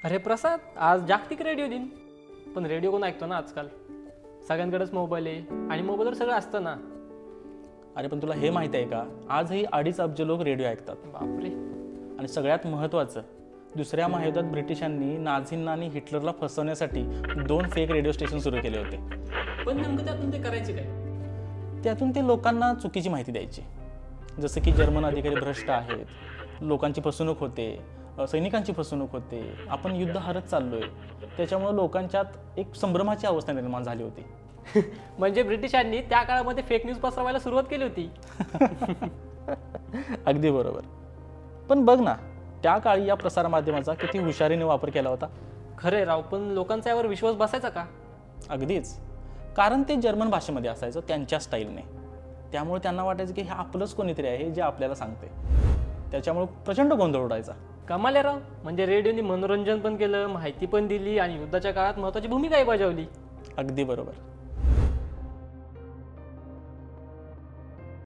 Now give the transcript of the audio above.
अरे प्रसाद, आज जागतिक रेडिओ दिन. पण रेडिओ कोण ऐकतो ना आजकाल? सगळ्यांकडेच मोबाईल आहे आणि मोबाईलवर सगळं असतं ना. अरे पण तुला हे माहिती आहे का, आजही 2.5 अब्ज लोक रेडिओ ऐकतात. बापरे. आणि सगळ्यात महत्त्वाचं, दुसऱ्या महायुद्धात ब्रिटिशांनी नाझींना आणि हिटलरला फसवण्यासाठी 2 फेक रेडिओ स्टेशन सुरू केले होते. पण नेमकं त्यातून ते करायचे काय? त्यातून ते लोकांना चुकीची माहिती द्यायची, जसं की जर्मन अधिकारी भ्रष्ट आहेत, लोकांची फसवणूक होते, सैनिकांची फसवणूक होते, आपण युद्ध हरत चाललोय. त्याच्यामुळे लोकांच्यात एक संभ्रमाची अवस्था निर्माण झाली होती. म्हणजे ब्रिटिशांनी त्या काळामध्ये फेक न्यूज पसरवायला सुरुवात केली होती. अगदी बरोबर. पण बघ ना, त्या काळी या प्रसारमाध्यमाचा किती हुशारीने वापर केला होता. खरे राव, पण लोकांचा यावर विश्वास बसायचा का? अगदीच. कारण ते जर्मन भाषेमध्ये असायचं, त्यांच्या स्टाईलने. त्यामुळे त्यांना वाटायचं की हे आपलंच कोणीतरी आहे जे आपल्याला सांगते. त्याच्यामुळे प्रचंड गोंधळ उडायचा. कमाल आहे राव. म्हणजे रेडिओने मनोरंजन पण केलं, माहिती पण दिली आणि युद्धाच्या काळात महत्त्वाची भूमिकाही बजावली. अगदी बरोबर.